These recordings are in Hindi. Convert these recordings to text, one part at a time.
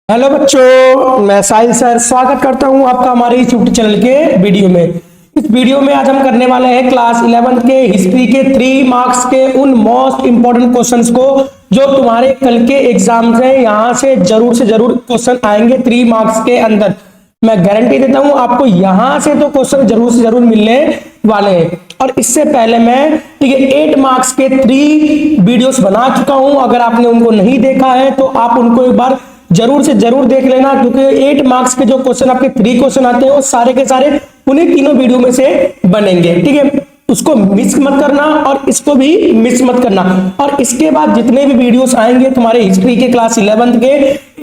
हेलो बच्चों, मैं साहिल सर स्वागत करता हूं आपका हमारे इस यूट्यूब चैनल के वीडियो में। इस वीडियो में आज हम करने वाले हैं क्लास 11 के हिस्ट्री के 3 मार्क्स के उन मोस्ट इंपोर्टेंट क्वेश्चंस को जो तुम्हारे कल के एग्जाम से यहां से जरूर क्वेश्चन आएंगे 3 मार्क्स के अंदर। मैं गारंटी देता हूं आपको यहां से तो क्वेश्चन जरूर से जरूर मिलने वाले हैं। और इससे पहले मैं 8 मार्क्स के 3 वीडियोस बना चुका हूं। अगर आपने उनको नहीं देखा है तो आप उनको एक बार जरूर से जरूर देख लेना, क्योंकि 8 मार्क्स के जो क्वेश्चन आपके 3 क्वेश्चन आते हैं वो सारे के सारे उन्हीं तीनों वीडियो में से बनेंगे। ठीक है, उसको मिस मत करना और इसको भी मिस मत करना। और इसके बाद जितने भी वीडियोस आएंगे तुम्हारे हिस्ट्री के क्लास 11 के,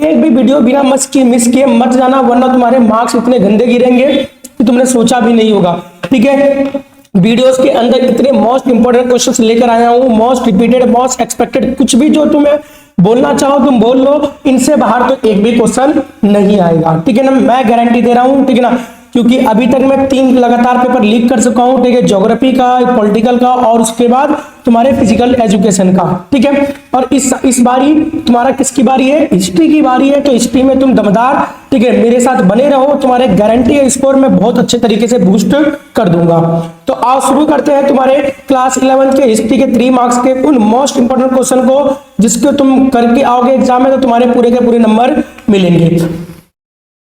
एक भी वीडियो बिना मिस किए मत जाना, वरना तुम्हारे मार्क्स इतने गंदे गिरेंगे कि तुमने सोचा भी नहीं होगा। ठीक है, वीडियोस के अंदर इतने मोस्ट इंपोर्टेंट क्वेश्चंस लेकर आया हूं, मोस्ट रिपीटेड, मोस्ट एक्सपेक्टेड, कुछ भी जो तुम्हें बोलना चाहो तुम बोल लो, इनसे बाहर तो एक भी क्वेश्चन नहीं आएगा। ठीक है ना, मैं गारंटी दे रहा हूं। ठीक है ना, क्योंकि अभी तक मैं 3 लगातार पेपर लीक कर चुका हूं। ठीक है, ज्योग्राफी का, पॉलिटिकल का और उसके बाद तुम्हारे फिजिकल एजुकेशन का। ठीक है, और इस बारी तुम्हारा किसकी बारी है? हिस्ट्री की बारी है। तो हिस्ट्री में तुम दमदार, ठीक है, मेरे साथ बने रहो, तुम्हारे गारंटी है स्कोर में बहुत अच्छे तरीके से बूस्ट कर दूंगा। तो आओ शुरू करते हैं तुम्हारे क्लास 11 के हिस्ट्री के 3 मार्क्स के उन मोस्ट इंपोर्टेंट क्वेश्चन को, जिसको तुम करके आओगे एग्जाम में तो तुम्हारे पूरे के पूरे नंबर मिलेंगे।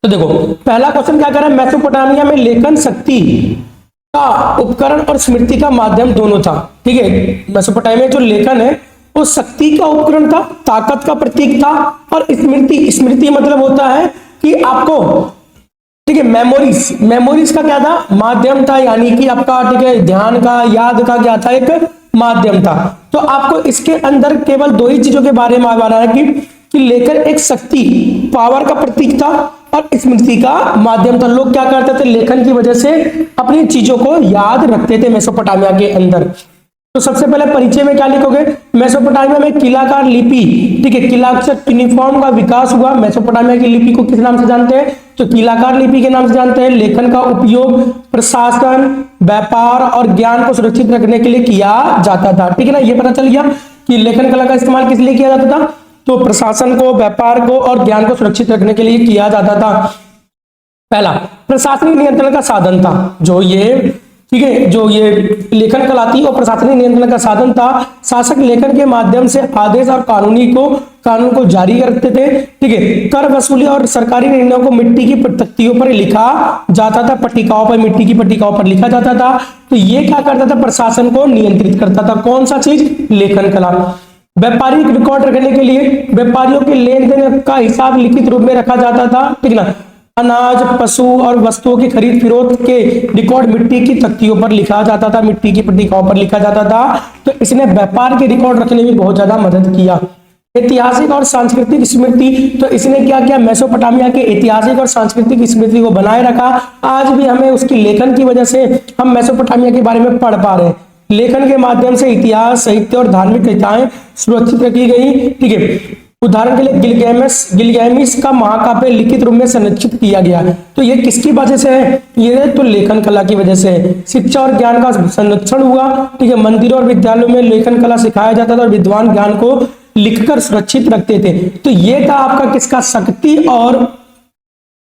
तो देखो, पहला क्वेश्चन क्या कर रहा है? मेसोपोटामिया में लेखन शक्ति का उपकरण और स्मृति का माध्यम दोनों था। ठीक है, मेसोपोटामिया जो लेखन है वो शक्ति का उपकरण था, ताकत का प्रतीक था, और स्मृति मतलब होता है कि आपको, ठीक है, मेमोरीज का क्या था? माध्यम था, यानी कि आपका, ठीक है, ध्यान का, याद का क्या था? एक माध्यम था। तो आपको इसके अंदर केवल 2 ही चीजों के बारे में बताना है कि लेखन एक शक्ति, पावर का प्रतीक था और स्मृति का माध्यम था। लोग क्या करते थे? लेखन की वजह से अपनी चीजों को याद रखते थे मेसोपोटामिया के अंदर। तो सबसे पहले परिचय में क्या लिखोगे? मेसोपोटामिया में किलाकार लिपि, ठीक है, किलाक्षर यूनिफॉर्म का विकास हुआ। मेसोपोटामिया की लिपि को किस नाम से जानते हैं? तो किलाकार लिपि के नाम से जानते हैं। लेखन का उपयोग प्रशासन, व्यापार और ज्ञान को सुरक्षित रखने के लिए किया जाता था। ठीक है ना, ये पता चल गया कि लेखन कला का इस्तेमाल किस लिए किया जाता था? तो प्रशासन को, व्यापार को और ज्ञान को सुरक्षित रखने के लिए किया जाता था। पहला प्रशासनिक नियंत्रण का साधन था जो ये, ठीक है, जो ये लेखन कला थी और प्रशासनिक नियंत्रण का साधन था। शासक लेखन के माध्यम से आदेश और कानून को जारी रखते थे। ठीक है, कर वसूली और सरकारी निर्णयों को मिट्टी की तख्तियों पर लिखा जाता था, पट्टिकाओं पर, मिट्टी की पट्टिकाओं पर लिखा जाता था। तो ये क्या करता था? प्रशासन को नियंत्रित करता था। कौन सा चीज? लेखन कला। व्यापारिक रिकॉर्ड रखने के लिए व्यापारियों के लेन देन का हिसाब लिखित रूप में रखा जाता था। ठीक ना, अनाज, पशु और वस्तुओं की खरीद फरोख्त के रिकॉर्ड मिट्टी की तख्तियों पर लिखा जाता था, मिट्टी की पट्टिकाओं पर लिखा जाता था। तो इसने व्यापार के रिकॉर्ड रखने में बहुत ज्यादा मदद किया। ऐतिहासिक और सांस्कृतिक स्मृति, तो इसने क्या किया? मेसोपोटामिया के ऐतिहासिक और सांस्कृतिक स्मृति को बनाए रखा। आज भी हमें उसकी लेखन की वजह से हम मेसोपोटामिया के बारे में पढ़ पा रहे हैं। लेखन के माध्यम से इतिहास, साहित्य और धार्मिक कथाएं सुरक्षित रखी गई। ठीक है, उदाहरण के लिए गिलगैमिस का महाकाव्य लिखित रूप में संरक्षित किया गया। तो ये किसकी वजह से है? ये तो लेखन कला की वजह से है। शिक्षा और ज्ञान का संरक्षण हुआ। ठीक है, मंदिरों और विद्यालयों में लेखन कला सिखाया जाता था और विद्वान ज्ञान को लिखकर सुरक्षित रखते थे। तो ये था आपका किसका? शक्ति और,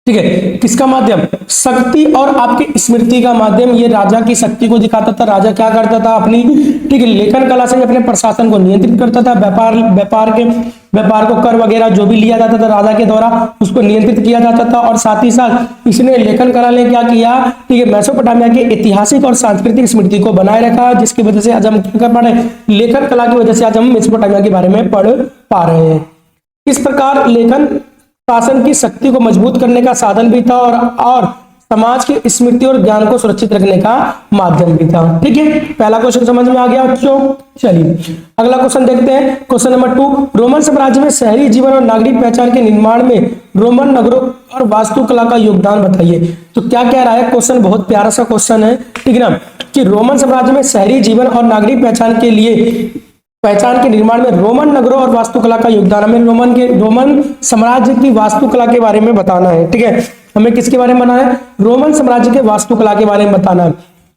ठीक है, किसका माध्यम? शक्ति और आपकी स्मृति का माध्यम। ये राजा की शक्ति को दिखाता था। राजा क्या करता था? अपनी, ठीक है, लेखन कला से अपने प्रशासन को नियंत्रित करता था। व्यापार को कर वगैरह जो भी लिया जाता था राजा के द्वारा, उसको नियंत्रित किया जाता था। और साथ ही साथ इसने लेखन कला ने क्या किया? ठीक है, मेसोपोटामिया के ऐतिहासिक और सांस्कृतिक स्मृति को बनाए रखा, जिसकी वजह से आज हम क्या कर पा रहे हैं? लेखन कला की वजह से आज हम मेसोपोटामिया के बारे में पढ़ पा रहे हैं। इस प्रकार लेखन शासन की शक्ति को मजबूत करने का साधन भी था और समाज की स्मृति और ज्ञान को सुरक्षित रखने का माध्यम भी था। ठीक है, पहला क्वेश्चन समझ में आ गया बच्चों। चलिए अगला क्वेश्चन देखते हैं। क्वेश्चन नंबर 2, रोमन साम्राज्य में शहरी जीवन और नागरिक पहचान के निर्माण में रोमन नगरों और वास्तुकला का योगदान बताइए। तो क्या कह रहा है क्वेश्चन? बहुत प्यारा सा क्वेश्चन है। ठीक है ना, कि रोमन साम्राज्य में शहरी जीवन और नागरिक पहचान के निर्माण में रोमन नगरों और वास्तुकला का योगदान। हमें रोमन साम्राज्य की वास्तुकला के बारे में बताना है। ठीक है, हमें किसके बारे में बताना है? रोमन साम्राज्य के वास्तुकला के बारे में बताना है।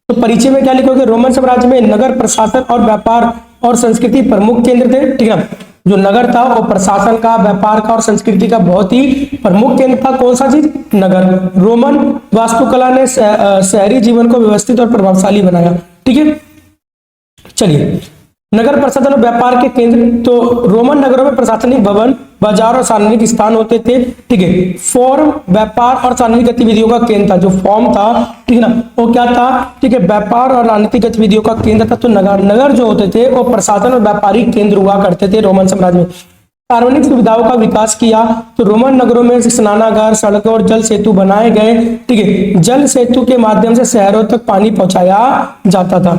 तो परिचय में क्या लिखोगे? रोमन साम्राज्य में नगर प्रशासन और व्यापार और संस्कृति प्रमुख केंद्र थे। ठीक है, जो नगर था वो प्रशासन का, व्यापार का और संस्कृति का बहुत ही प्रमुख केंद्र था। कौन सा चीज? नगर। रोमन वास्तुकला ने शहरी जीवन को व्यवस्थित और प्रभावशाली बनाया। ठीक है, चलिए, नगर प्रशासन और व्यापार के केंद्र। तो रोमन नगरों में प्रशासनिक भवन, बाजार और सार्वजनिक स्थान होते थे। ठीक है, फॉर्म व्यापार और सार्वजनिक गतिविधियों का केंद्र था। जो फॉर्म था, ठीक है ना, वो क्या था? ठीक है, व्यापार और राजनीतिक गतिविधियों का केंद्र था। तो नगर जो होते थे वो प्रशासन और व्यापारिक केंद्र हुआ करते थे रोमन साम्राज्य में। सार्वजनिक सुविधाओं का विकास किया। तो रोमन नगरों में स्नानागार, सड़कों और जल सेतु बनाए गए। ठीक है, जल सेतु के माध्यम से शहरों तक पानी पहुंचाया जाता था।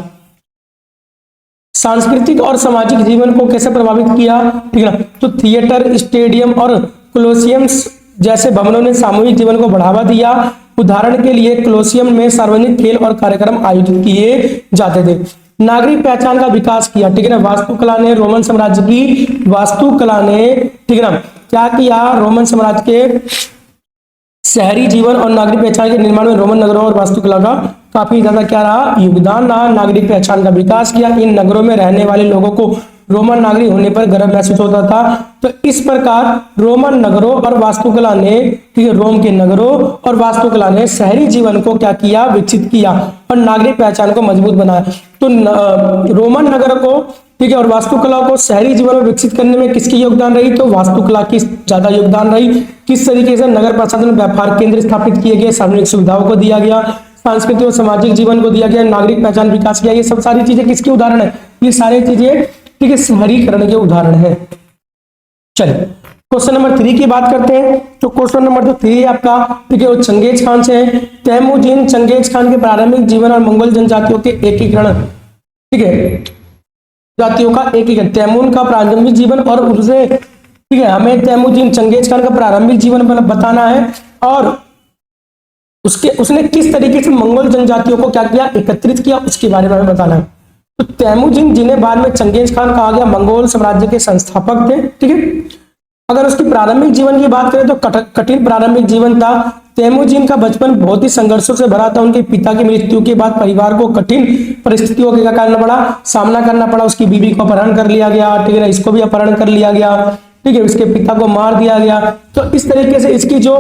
सांस्कृतिक और सामाजिक जीवन को कैसे प्रभावित किया? ठीक है ना, तो थिएटर, स्टेडियम और कोलोसियम्स जैसे भवनों ने सामूहिक जीवन को बढ़ावा दिया। उदाहरण के लिए कोलोसियम में सार्वजनिक खेल और कार्यक्रम आयोजित किए जाते थे। नागरिक पहचान का विकास किया। ठीक है ना, वास्तुकला ने रोमन साम्राज्य की वास्तुकला ने, ठीक है ना, क्या किया? रोमन साम्राज्य के शहरी जीवन और नागरिक पहचान के निर्माण में रोमन नगरों और वास्तुकला का काफी ज्यादा क्या रहा? योगदान रहा। नागरिक पहचान का विकास किया। इन नगरों में रहने वाले लोगों को रोमन नागरिक होने पर गर्व महसूस होता था। तो इस प्रकार रोमन नगरों और वास्तुकला ने, ठीक है, रोम के नगरों और वास्तुकला ने शहरी जीवन को क्या किया? विकसित किया और नागरिक पहचान को मजबूत बनाया। तो रोमन नगर को, ठीक है, और वास्तुकला को शहरी जीवन में विकसित करने में किसकी योगदान रही? तो वास्तुकला की ज्यादा योगदान रही। किस तरीके से? नगर प्रशासन, व्यापार केंद्र स्थापित किए गए, सार्वजनिक सुविधाओं को दिया गया, सांस्कृतिक और सामाजिक जीवन को दिया गया, नागरिक पहचान विकास किया। ये सब सारी चीजें किसके उदाहरण है? ये सारी चीजें, ठीक है, शहरीकरण के उदाहरण है। चलिए, क्वेश्चन नंबर 3 की बात करते हैं। तो क्वेश्चन नंबर जो 3 है आपका, ठीक है, वो चंगेज खान से है। तैमूजिन चंगेज खान के प्रारंभिक जीवन और मंगोल जनजातियों के एकीकरण, ठीक है, जातियों का एकीकरण, तैमूर का प्रारंभिक जीवन और उससे, ठीक है, हमें तैमूजिन चंगेज खान का प्रारंभिक जीवन बताना है और उसने किस तरीके से मंगोल जनजातियों को क्या किया? एकत्रित किया, उसके बारे में हमें बताना है। तो तैमूजिन, जिन्हें बाद में चंगेज खान कहा गया, मंगोल साम्राज्य के संस्थापक थे। ठीक है, अगर उसकी प्रारंभिक जीवन की बात करें तो कठिन प्रारंभिक जीवन था। तैमूजिन का बचपन बहुत ही संघर्षों से भरा था। उनके पिता की मृत्यु के बाद परिवार को कठिन परिस्थितियों का सामना करना पड़ा। उसकी बीवी को अपहरण कर लिया गया, ठीक है ना, इसको भी अपहरण कर लिया गया, ठीक है, उसके पिता को मार दिया गया। तो इस तरीके से इसकी जो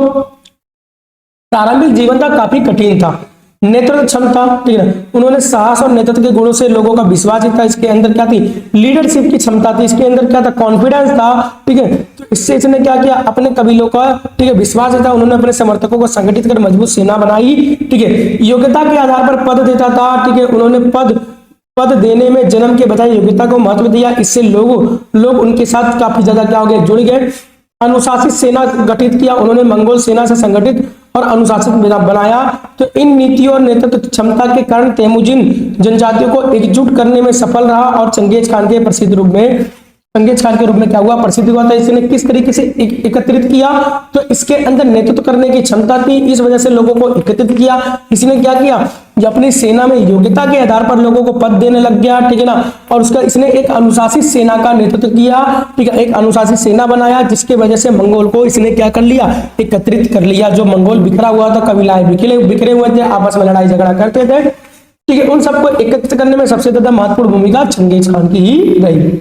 प्रारंभिक जीवन था काफी कठिन था। नेतृत्व क्षमता, ठीक है ना, उन्होंने साहस और नेतृत्व के गुणों से लोगों का विश्वास जीता। इसके अंदर क्या थी? लीडरशिप की क्षमता थी। इसके अंदर क्या था? कॉन्फिडेंस था। ठीक है, तो इससे इसने क्या किया? अपने कबीलों का, ठीक है, विश्वास जीता। उन्होंने अपने समर्थकों को संगठित कर मजबूत सेना बनाई। ठीक है, योग्यता के आधार पर पद देता था। ठीक है, उन्होंने पद देने में जन्म के बजाय योग्यता को महत्व दिया। इससे लोग उनके साथ काफी ज्यादा क्या हो गए? जुड़ गए। अनुशासित सेना गठित किया। उन्होंने मंगोल सेना से संगठित और अनुशासित बनाया। तो इन नीतियों और नेतृत्व क्षमता के कारण तैमूजिन जनजातियों को एकजुट करने में सफल रहा और चंगेज खान के रूप में क्या हुआ? प्रसिद्ध हुआ था। इसने किस तरीके से एकत्रित किया? तो इसके अंदर नेतृत्व करने की क्षमता थी, इस वजह से लोगों को एकत्रित किया। इसने क्या किया? जो अपनी सेना में योग्यता के आधार पर लोगों को पद देने लग गया, ठीक है ना, और उसका इसने एक अनुशासित सेना का नेतृत्व किया। ठीक है, एक अनुशासित सेना बनाया, जिसके वजह से मंगोल को इसने क्या कर लिया? एकत्रित कर लिया। जो मंगोल बिखरा हुआ था, कबीलाएं बिखरे हुए थे, आपस में लड़ाई झगड़ा करते थे, ठीक है, उन सबको एकत्रित करने में सबसे ज्यादा महत्वपूर्ण भूमिका चंगेज खान की ही रही।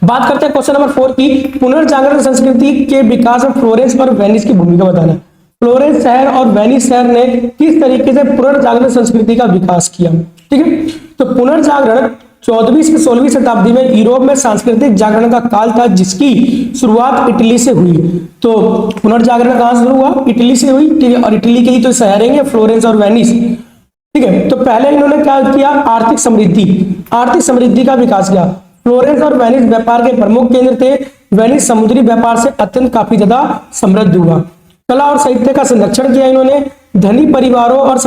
बात करते हैं क्वेश्चन नंबर 4 की। पुनर्जागरण संस्कृति के विकास में फ्लोरेंस और वेनिस की भूमिका बताना। फ्लोरेंस शहर और वेनिस शहर ने किस तरीके से पुनर्जागरण संस्कृति का विकास किया? ठीक है, तो पुनर्जागरण 14वीं से 16वीं शताब्दी में यूरोप में सांस्कृतिक जागरण का काल था, जिसकी शुरुआत इटली से हुई। तो पुनर्जागरण कहां से शुरू हुआ? इटली से हुई। ठीक है, और इटली के ही तो शहर हैं फ्लोरेंस और वेनिस। ठीक है, तो पहले इन्होंने क्या किया? आर्थिक समृद्धि का विकास किया। फ्लोरेंस और वेनिस व्यापार के प्रमुख केंद्र थे। वेनिस समुद्री व्यापार से अत्यंत काफी ज्यादा समृद्ध हुआ। कला और साहित्य का संरक्षण किया इन्होंने। धनी परिवारों और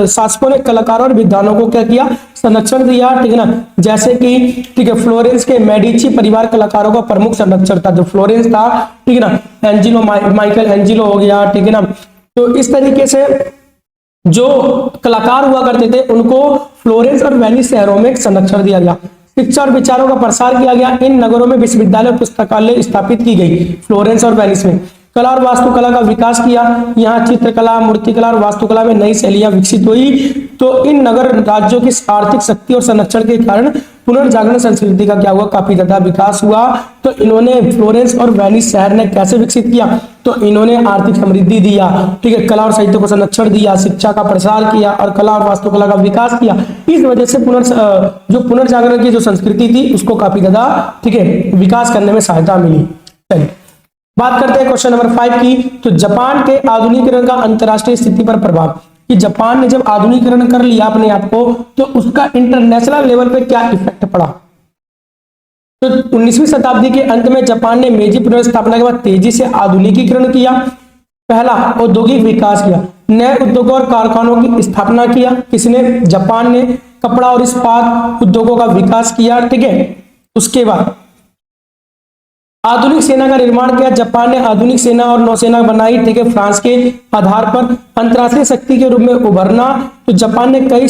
शासकों ने कलाकारों और विद्वानों को क्या किया? संरक्षण दिया। ठीक है ना, जैसे कि, ठीक है, फ्लोरेंस के मेडिची परिवार कलाकारों का प्रमुख संरक्षण था। जो फ्लोरेंस था, ठीक है ना, एंजिलो, माइकल एंजिलो हो गया, ठीक है ना, तो इस तरीके से जो कलाकार हुआ करते थे उनको फ्लोरेंस और वेनिस शहरों में संरक्षण दिया गया। शिक्षा और विचारों का प्रसार किया गया। इन नगरों में विश्वविद्यालय और पुस्तकालय स्थापित की गई। फ्लोरेंस और वेनिस में कला और वास्तुकला का विकास किया। यहाँ चित्रकला, मूर्तिकला और वास्तुकला में नई शैलियां विकसित हुई। तो इन नगर राज्यों की आर्थिक शक्ति और संरक्षण के कारण पुनर्जागरण संस्कृति का क्या हुआ, काफी ज्यादा विकास हुआ। तो इन्होंने फ्लोरेंस और वेनिस शहर ने कैसे विकसित किया, तो इन्होंने आर्थिक समृद्धि दिया, ठीक है, कला और साहित्य को संरक्षण दिया, शिक्षा का प्रसार किया और कला और वास्तुकला का विकास किया। इस वजह से जो पुनर्जागरण की जो संस्कृति थी उसको काफी ज्यादा, ठीक है, विकास करने में सहायता मिली। चलिए बात करते हैं क्वेश्चन नंबर 5 की। तो जापान के आधुनिकीकरण का अंतरराष्ट्रीय स्थिति पर प्रभाव, कि जापान ने जब आधुनिकीकरण कर लिया अपने आप को तो उसका इंटरनेशनल लेवल पे क्या इफेक्ट पड़ा। तो 19वीं शताब्दी के अंत में जापान ने मेजी पुनर्स्थापना के बाद तेजी से आधुनिकीकरण किया। पहला, औद्योगिक विकास किया, नए उद्योगों और कारखानों की स्थापना किया। किसने, जापान ने। कपड़ा और इस्पात उद्योगों का विकास किया, ठीक है। उसके बाद आधुनिक सेना का निर्माण किया। जापान ने आधुनिक सेना और नौसेना बनाई, ठीक है, फ्रांस के आधार पर। अंतरराष्ट्रीय शक्ति के रूप में उभरना, तो जापान ने कई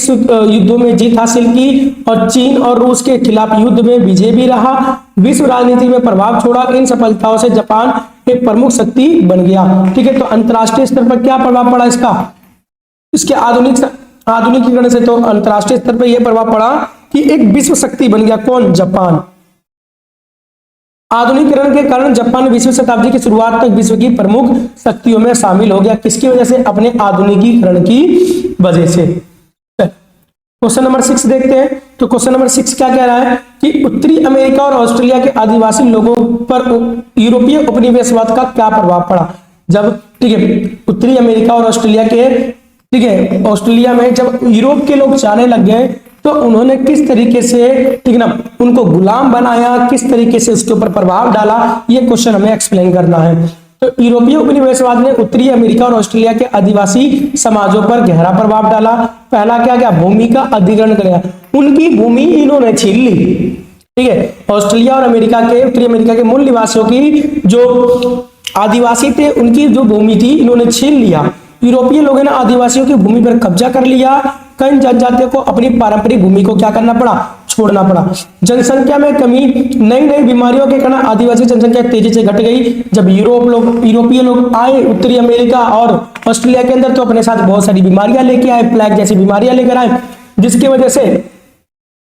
युद्धों में जीत हासिल की और चीन और रूस के खिलाफ युद्ध में विजय भी रहा। विश्व राजनीति में प्रभाव छोड़ा। इन सफलताओं से जापान एक प्रमुख शक्ति बन गया, ठीक है। तो अंतरराष्ट्रीय स्तर पर क्या प्रभाव पड़ा इसका, इसके आधुनिकीकरण से, तो अंतरराष्ट्रीय स्तर पर यह प्रभाव पड़ा कि एक विश्व शक्ति बन गया। कौन, जापान। आधुनिकीकरण के कारण जापान 20वीं शताब्दी की शुरुआत तक विश्व की प्रमुख शक्तियों में शामिल हो गया। किसकी वजह से, अपने आधुनिकीकरण की वजह से। क्वेश्चन नंबर 6 देखते हैं। तो क्वेश्चन नंबर 6 क्या कह रहा है कि उत्तरी अमेरिका और ऑस्ट्रेलिया के आदिवासी लोगों पर यूरोपीय उपनिवेशवाद का क्या प्रभाव पड़ा। जब, ठीक है, उत्तरी अमेरिका और ऑस्ट्रेलिया के, ठीक है, ऑस्ट्रेलिया में जब यूरोप के लोग जाने लग गए तो उन्होंने किस तरीके से, ठीक ना, उनको गुलाम बनाया, किस तरीके से उसके ऊपर प्रभाव डाला, ये क्वेश्चन हमें एक्सप्लेन करना है। तो यूरोपीय उपनिवेशवाद ने उत्तरी अमेरिका और ऑस्ट्रेलिया के आदिवासी समाजों पर गहरा प्रभाव डाला। पहला क्या क्या, भूमि का अधिग्रहण किया, उनकी भूमि इन्होंने छीन ली, ठीक है। ऑस्ट्रेलिया और अमेरिका के, उत्तरी अमेरिका के मूल निवासियों की जो आदिवासी थे उनकी जो भूमि थी इन्होंने छीन लिया। यूरोपीय लोगों ने आदिवासियों की भूमि पर कब्जा कर लिया। कई जनजातियों को अपनी पारंपरिक भूमि को क्या करना पड़ा, छोड़ना पड़ा। जनसंख्या में कमी, नई नई बीमारियों के कारण आदिवासी जनसंख्या तेजी से घट गई। जब यूरोपीय लोग आए उत्तरी अमेरिका और ऑस्ट्रेलिया के अंदर तो अपने साथ बहुत सारी बीमारियां लेके आए, प्लेग जैसी बीमारियां लेकर आए, जिसकी वजह से,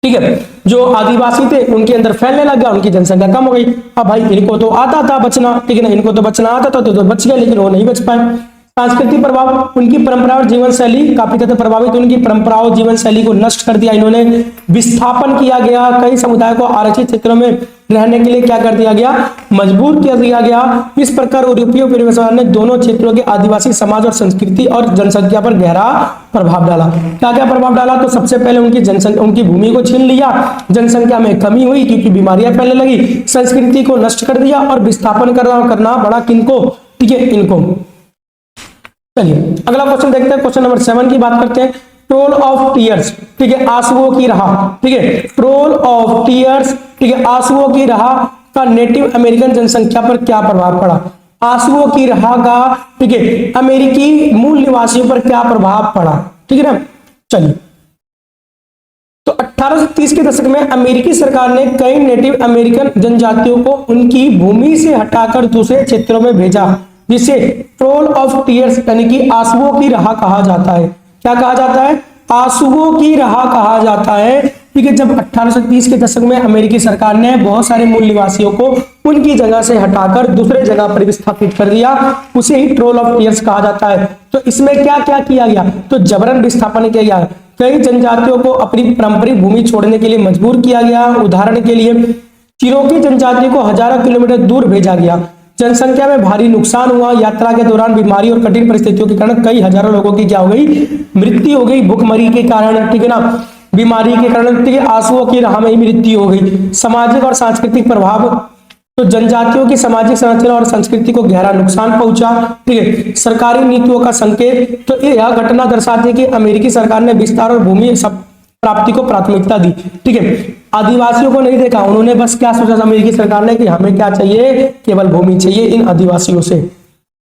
ठीक है, जो आदिवासी थे उनके अंदर फैलने लग गया, उनकी जनसंख्या कम हो गई। अब भाई इनको तो आता था बचना, ठीक है ना, इनको तो बचना आता था तो बच गया, लेकिन वो नहीं बच पाए। सांस्कृतिक प्रभाव, उनकी परंपरा और जीवन शैली काफी ज्यादा प्रभावित, उनकी परंपराओं जीवन शैली को नष्ट कर दिया इन्होंने। विस्थापन किया गया, कई समुदाय को आरक्षित क्षेत्रों में रहने के लिए क्या कर दिया गया, मजबूर कर दिया गया। इस प्रकार यूरोपीय उपनिवेशवाद ने दोनों क्षेत्रों के आदिवासी समाज और संस्कृति और जनसंख्या पर गहरा प्रभाव डाला। क्या क्या प्रभाव डाला, तो सबसे पहले उनकी भूमि को छीन लिया, जनसंख्या में कमी हुई क्योंकि बीमारियां फैलने लगी, संस्कृति को नष्ट कर दिया और विस्थापन करना बड़ा किनको, ठीक है, इनको। चलिए अगला क्वेश्चन देखते हैं। क्वेश्चन नंबर 7 की बात करते हैं। ट्रोल ऑफ टीयर्स, ठीक है, आंसुओं की राह, ठीक है, ट्रोल ऑफ टीयर्स, ठीक है, आंसुओं की राह का नेटिव अमेरिकन जनसंख्या पर क्या प्रभाव पड़ा। आंसुओं की राह का, ठीक है, अमेरिकी मूल निवासियों पर क्या प्रभाव पड़ा, ठीक है ना। चलिए, तो 1830 के दशक में अमेरिकी सरकार ने कई नेटिव अमेरिकन जनजातियों को उनकी भूमि से हटाकर दूसरे क्षेत्रों में भेजा, जिसे ट्रोल ऑफ टीयर्स यानी कि आंसुओं की राह कहा जाता है। क्या कहा जाता है, आंसुओं की राह कहा जाता है, ठीक है। जब 1830 के दशक में अमेरिकी सरकार ने बहुत सारे मूल निवासियों को उनकी जगह से हटाकर दूसरे जगह पर विस्थापित कर दिया, उसे ही ट्रोल ऑफ टीयर्स कहा जाता है। तो इसमें क्या क्या किया गया, तो जबरन विस्थापन किया गया, कई जनजातियों को अपनी पारंपरिक भूमि छोड़ने के लिए मजबूर किया गया। उदाहरण के लिए चिरोकी जनजाति को हजारों किलोमीटर दूर भेजा गया। जनसंख्या में भारी नुकसान हुआ। यात्रा के दौरान बीमारी और कठिन परिस्थितियों के कारण कई हजारों लोगों की क्या हो गई, मृत्यु हो गई, भूखमरी के कारण, ठीक है ना, बीमारी के कारण, ठीक है, आंसुओं की राह में ही मृत्यु हो गई। सामाजिक और सांस्कृतिक प्रभाव, तो जनजातियों की सामाजिक संरचना और संस्कृति को गहरा नुकसान पहुंचा, ठीक है। सरकारी नीतियों का संकेत, तो यह घटना दर्शाती है कि अमेरिकी सरकार ने विस्तार और भूमि प्राप्ति को प्राथमिकता दी, ठीक है। आदिवासियों को नहीं देखा, उन्होंने बस क्या सोचा अमेरिकी सरकार ने कि हमें क्या चाहिए, केवल भूमि चाहिए इन आदिवासियों से।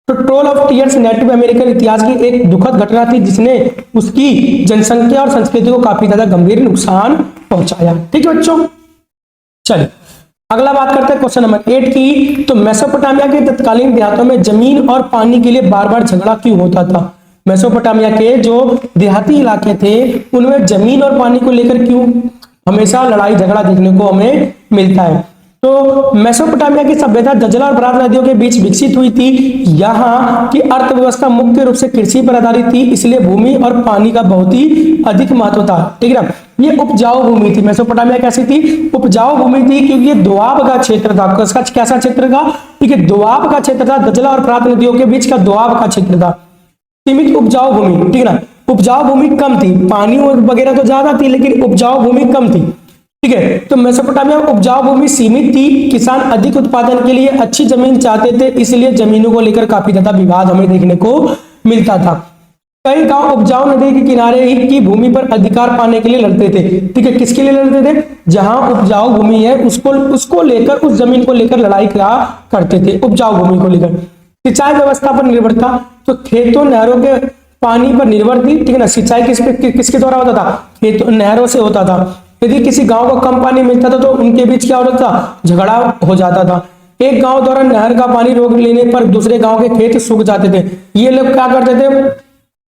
तो troll of tears native American इतिहास की एक दुखद घटना थी जिसने उसकी जनसंख्या और संस्कृति को काफी ज्यादा गंभीर नुकसान पहुंचाया, ठीक है बच्चों। चलिए अगला बात करते हैं क्वेश्चन नंबर 8 की। तो मेसोपोटामिया के तत्कालीन देहातों में जमीन और पानी के लिए बार बार झगड़ा क्यों होता था। मेसोपोटामिया के जो देहाती इलाके थे उनमें जमीन और पानी को लेकर क्यों हमेशा लड़ाई झगड़ा देखने को हमें मिलता है। तो मेसोपोटामिया की सभ्यता दजला और फरात नदियों के बीच विकसित हुई थी। यहाँ की अर्थव्यवस्था मुख्य रूप से कृषि पर आधारित थी, इसलिए भूमि और पानी का बहुत ही अधिक महत्व था। ठीक है ना, ये उपजाऊ भूमि थी। मेसोपोटामिया कैसी थी? उपजाऊ भूमि थी, क्योंकि ये दोआब का क्षेत्र था। उसका कैसा क्षेत्र था? ठीक है, दोआब का क्षेत्र था। दजला और फरात नदियों के बीच का दोआब का क्षेत्र था। सीमित उपजाऊ भूमि, ठीक है ना, उपजाऊ भूमि कम थी, पानी वगैरह तो ज्यादा थी लेकिन उपजाऊ भूमि कम थी। ठीक है, तो मेसोपोटामिया में उपजाऊ भूमि सीमित थी, किसान अधिक उत्पादन के लिए अच्छी जमीन चाहते थे, इसलिए जमीनों को लेकर काफी ज्यादा विवाद हमें देखने को मिलता था। कई गांव उपजाऊ नदी के किनारे ही की भूमि पर अधिकार पाने के लिए लड़ते थे। ठीक है, किसके लिए लड़ते थे? जहां उपजाऊ भूमि है उसको लेकर, उस जमीन को लेकर लड़ाई करते थे, उपजाऊ भूमि को लेकर। सिंचाई व्यवस्था पर निर्भर था, तो खेतों नहरों के पानी पर निर्भर थी। ठीक है ना, सिंचाई किसके द्वारा होता था? खेतों नहरों से होता था। यदि किसी गांव को कम पानी मिलता था तो उनके बीच क्या होता था? झगड़ा हो जाता था। एक गांव द्वारा नहर का पानी रोक लेने पर दूसरे गांव के खेत सूख जाते थे। ये लोग क्या करते थे?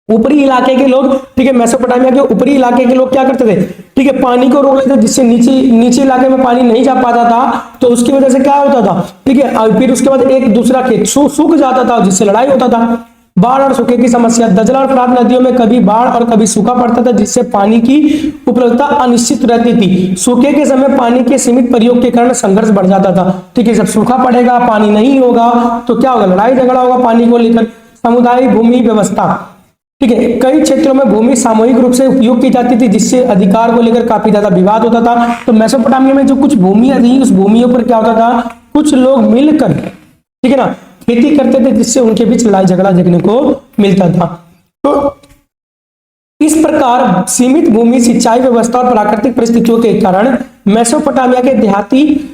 ऊपरी इलाके के लोग, ठीक है, मेसोपोटामिया के ऊपरी इलाके के लोग क्या करते थे? ठीक है, पानी को रोक लेते, जिससे नीचे इलाके में पानी नहीं जा पाता था, तो उसकी वजह से क्या होता था? ठीक है, और फिर उसके बाद एक दूसरा खेत सूख जाता था, जिससे लड़ाई होता था। बाढ़ और सूखे की समस्या, दजला और फरात नदियों में कभी बाढ़ और कभी सूखा पड़ता था, जिससे पानी की उपलब्धता अनिश्चित रहती थी। सूखे के समय पानी के सीमित प्रयोग के कारण संघर्ष बढ़ जाता था। ठीक है, जब सूखा पड़ेगा, पानी नहीं होगा, तो क्या होगा? लड़ाई झगड़ा होगा पानी को लेकर। समुदाय भूमि व्यवस्था, ठीक है, कई क्षेत्रों में भूमि सामूहिक रूप से उपयोग की जाती थी, जिससे अधिकार को लेकर काफी ज्यादा विवाद होता था। तो मेसोपोटामिया में जो कुछ भूमियां थी, उस भूमियों पर क्या होता था? कुछ लोग मिलकर, ठीक है ना, खेती करते थे, जिससे उनके बीच लड़ाई झगड़ा देखने को मिलता था। तो इस प्रकार सीमित भूमि, सिंचाई व्यवस्था और प्राकृतिक परिस्थितियों के कारण मेसोपोटामिया के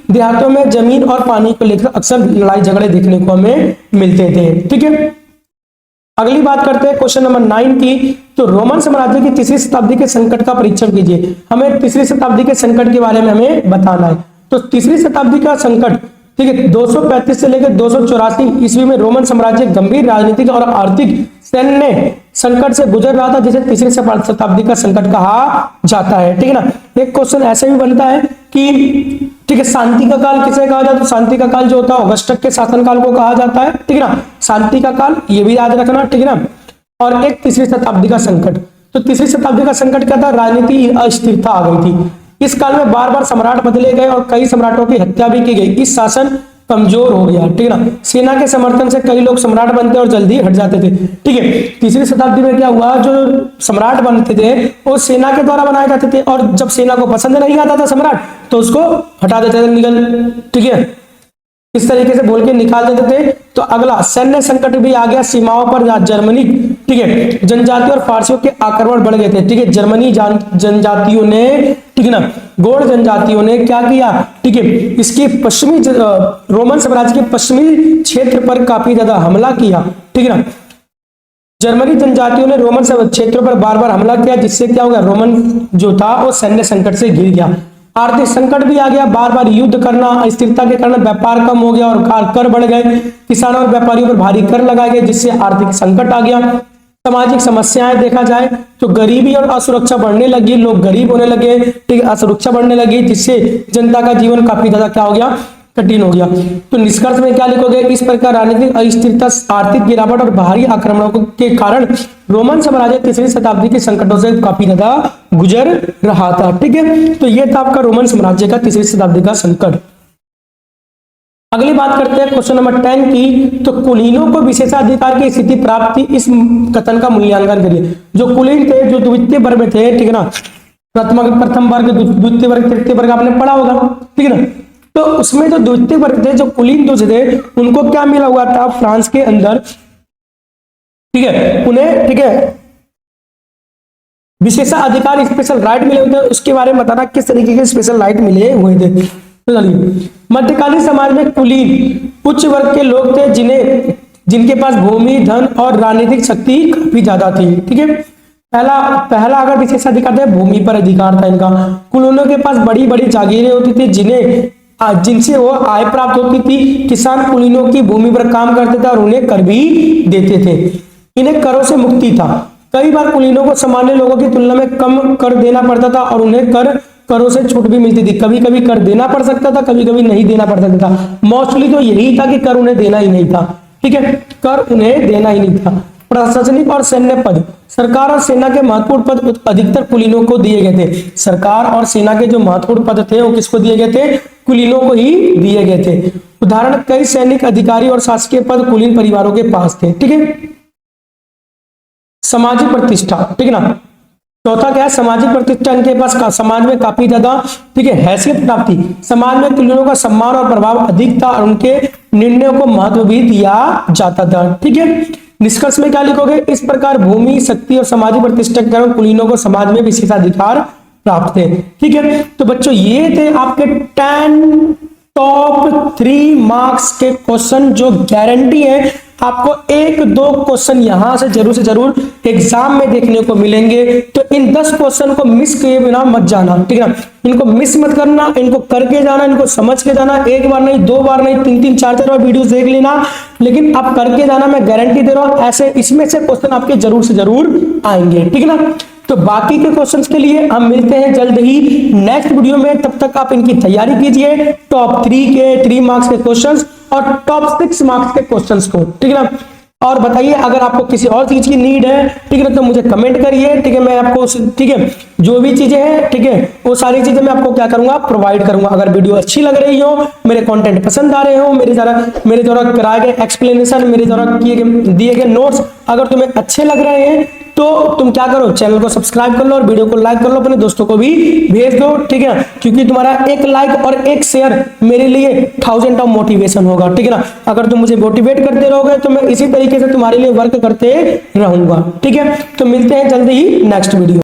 देहातों में जमीन और पानी को लेकर अक्सर लड़ाई झगड़े देखने को हमें मिलते थे। ठीक है, अगली बात करते हैं क्वेश्चन नंबर 9 की। तो रोमन साम्राज्य की तीसरी शताब्दी के संकट का परीक्षण कीजिए। हमें तीसरी शताब्दी के संकट के बारे में हमें बताना है। तो तीसरी शताब्दी का संकट, ठीक है, 235 से लेकर 284 ईस्वी में रोमन साम्राज्य गंभीर राजनीतिक और आर्थिक सैन्य संकट से गुजर रहा था, जिसे तीसरी शताब्दी का संकट कहा जाता है। ठीक है ना, एक क्वेश्चन ऐसे भी बनता है कि ठीक है, शांति का काल किसे कहा जाता है? तो शांति का काल जो होता है ऑगस्टस के शासनकाल को कहा जाता है। ठीक है ना, शांति का काल, ये भी याद रखना। ठीक है ना, और एक तीसरी शताब्दी का संकट। तो तीसरी शताब्दी का संकट क्या था? राजनीति अस्थिरता आ गई थी। इस काल में बार बार सम्राट बदले गए और कई सम्राटों की हत्या भी की गई। इस शासन कमजोर हो गया। ठीक है ना, सेना के समर्थन से कई लोग सम्राट बनते और जल्दी हट जाते थे। ठीक है, तीसरी शताब्दी में क्या हुआ? जो सम्राट बनते थे वो सेना के द्वारा बनाए जाते थे, और जब सेना को पसंद नहीं आता था सम्राट, तो उसको हटा देते थे, निकल, ठीक है, इस तरीके से बोल के निकाल देते थे। तो अगला सैन्य संकट भी आ गया। सीमाओं पर जर्मनी, ठीक है, जनजाति और फारसियों के आक्रमण बढ़ गए थे। ठीक है, जर्मनी जनजातियों ने, ठीक है ना, गौड़ जनजातियों ने क्या किया? ठीक है, इसके पश्चिमी रोमन साम्राज्य के पश्चिमी क्षेत्र पर काफी ज्यादा हमला किया। ठीक है ना, जर्मनी जनजातियों ने रोमन क्षेत्रों पर बार बार हमला किया, जिससे क्या होगा? रोमन जो था वो सैन्य संकट से घिर गया। आर्थिक संकट भी आ गया, बार बार युद्ध करना, अस्थिरता के कारण व्यापार कम हो गया और कर बढ़ गए। किसानों और व्यापारियों पर भारी कर लगाए गए, जिससे आर्थिक संकट आ गया। सामाजिक समस्याएं देखा जाए तो गरीबी और असुरक्षा बढ़ने लगी, लोग गरीब होने लगे, ठीक है, असुरक्षा बढ़ने लगी, जिससे जनता का जीवन काफी ज्यादा क्या हो गया? कठिन हो गया। तो निष्कर्ष में क्या लिखोगे? इस प्रकार राजनीतिक अस्थिरता, आर्थिक गिरावट और बाहरी आक्रमणों के कारण रोमन साम्राज्य तीसरी शताब्दी के संकटों से काफी ज्यादा गुजर रहा था। ठीक है, तो ये था आपका रोमन साम्राज्य का तीसरी शताब्दी का संकट। अगली बात करते हैं क्वेश्चन नंबर 10 की। तो कुलीनों को विशेषाधिकार की स्थिति प्राप्त थी, इस कथन का मूल्यांकन करिए। जो कुलीन थे, जो द्वितीय वर्ग में थे, ठीक है ना, प्रथम वर्ग, द्वितीय वर्ग, तृतीय वर्ग आपने पढ़ा होगा। ठीक है ना, तो उसमें जो द्वितीय वर्ग थे, जो कुलीन जो थे, उनको क्या मिला हुआ था? फ्रांस के अंदर, ठीक है, उन्हें, ठीक है, विशेषाधिकार, स्पेशल राइट मिले हुए थे। उसके बारे में बताना किस तरीके के स्पेशल राइट मिले हुए थे। मध्यकालीन समाज में कुलीन उच्च वर्ग के लोग थे, जिनके पास भूमि, धन और राजनीतिक शक्ति काफी ज्यादा थी। ठीक है, पहला अगर विशेषाधिकार था, भूमि पर अधिकार था इनका। कुलीनों के पास बड़ी बड़ी जागीरें होती थी, जिनसे वो आय प्राप्त होती थी। किसान कुलीनों की भूमि पर काम करते थे और उन्हें कर भी देते थे। इन्हें करों से मुक्ति था। कई बार कुलीनों को सामान्य लोगों की तुलना में कम कर देना पड़ता था और उन्हें कर करों से छूट भी मिलती थी। कभी कभी कर देना पड़ सकता था, कभी कभी नहीं देना पड़ सकता था। मोस्टली तो यही था कि कर उन्हें देना ही नहीं था। ठीक है, कर उन्हें देना ही नहीं था। प्रशासनिक और सैन्य पद, सरकार और सेना के महत्वपूर्ण पद अधिकतर कुलीनों को दिए गए थे। सरकार और सेना के जो महत्वपूर्ण पद थे वो किसको दिए गए थे? कुलीनों को ही दिए गए थे। उदाहरण, कई सैनिक अधिकारी और शासकीय पद कुलीन परिवारों के पास थे। ठीक है, सामाजिक प्रतिष्ठा, ठीक है ना। चौथा क्या है? सामाजिक प्रतिष्ठा इनके पास समाज में काफी ज्यादा, ठीक है, हैसियत प्राप्त थी। समाज में कुलीनों का सम्मान और प्रभाव अधिक था और उनके निर्णयों को महत्व भी दिया जाता था। ठीक है, निष्कर्ष में क्या लिखोगे? इस प्रकार भूमि, शक्ति और सामाजिक प्रतिष्ठा के कारण कुलीनों को समाज में विशेषाधिकार प्राप्त थे। ठीक है, तो बच्चों ये थे आपके 10 टॉप 3 मार्क्स के क्वेश्चन जो गारंटी है आपको 1-2 क्वेश्चन यहां से जरूर एग्जाम में देखने को मिलेंगे। तो इन 10 क्वेश्चन को मिस किए बिना मत जाना, ठीक है ना। इनको मिस मत करना, इनको करके जाना, इनको समझ के जाना। एक बार नहीं, 2 बार नहीं, 3-3, 4-4 बार वीडियोस देख लेना, लेकिन आप करके जाना। मैं गारंटी दे रहा हूं ऐसे इसमें से क्वेश्चन आपके जरूर से जरूर आएंगे, ठीक है ना। तो बाकी के क्वेश्चंस के लिए हम मिलते हैं जल्द ही नेक्स्ट वीडियो में। तब तक आप इनकी तैयारी कीजिए, टॉप 3 के 3 मार्क्स के क्वेश्चंस और टॉप 6 मार्क्स के क्वेश्चंस को, ठीक है ना। और बताइए अगर आपको किसी और चीज की नीड है, ठीक है, तो मुझे कमेंट करिए, ठीक है। मैं आपको, ठीक है, जो भी चीजें हैं, ठीक है, वो सारी चीजें मैं आपको क्या करूंगा, प्रोवाइड करूंगा। अगर वीडियो अच्छी लग रही हो, मेरे कंटेंट पसंद आ रहे हो, मेरे द्वारा कराए गए एक्सप्लेनेशन, मेरे द्वारा दिए गए नोट्स अगर तुम्हें अच्छे लग रहे हैं तो तुम क्या करो, चैनल को सब्सक्राइब कर लो और वीडियो को लाइक कर लो, अपने दोस्तों को भी भेज दो, ठीक है ना। क्योंकि तुम्हारा एक लाइक और एक शेयर मेरे लिए 1000 ऑफ मोटिवेशन होगा, ठीक है ना। अगर तुम मुझे मोटिवेट करते रहोगे तो मैं इसी तरीके से तुम्हारे लिए वर्क करते रहूंगा, ठीक है। तो मिलते हैं जल्दी ही नेक्स्ट वीडियो।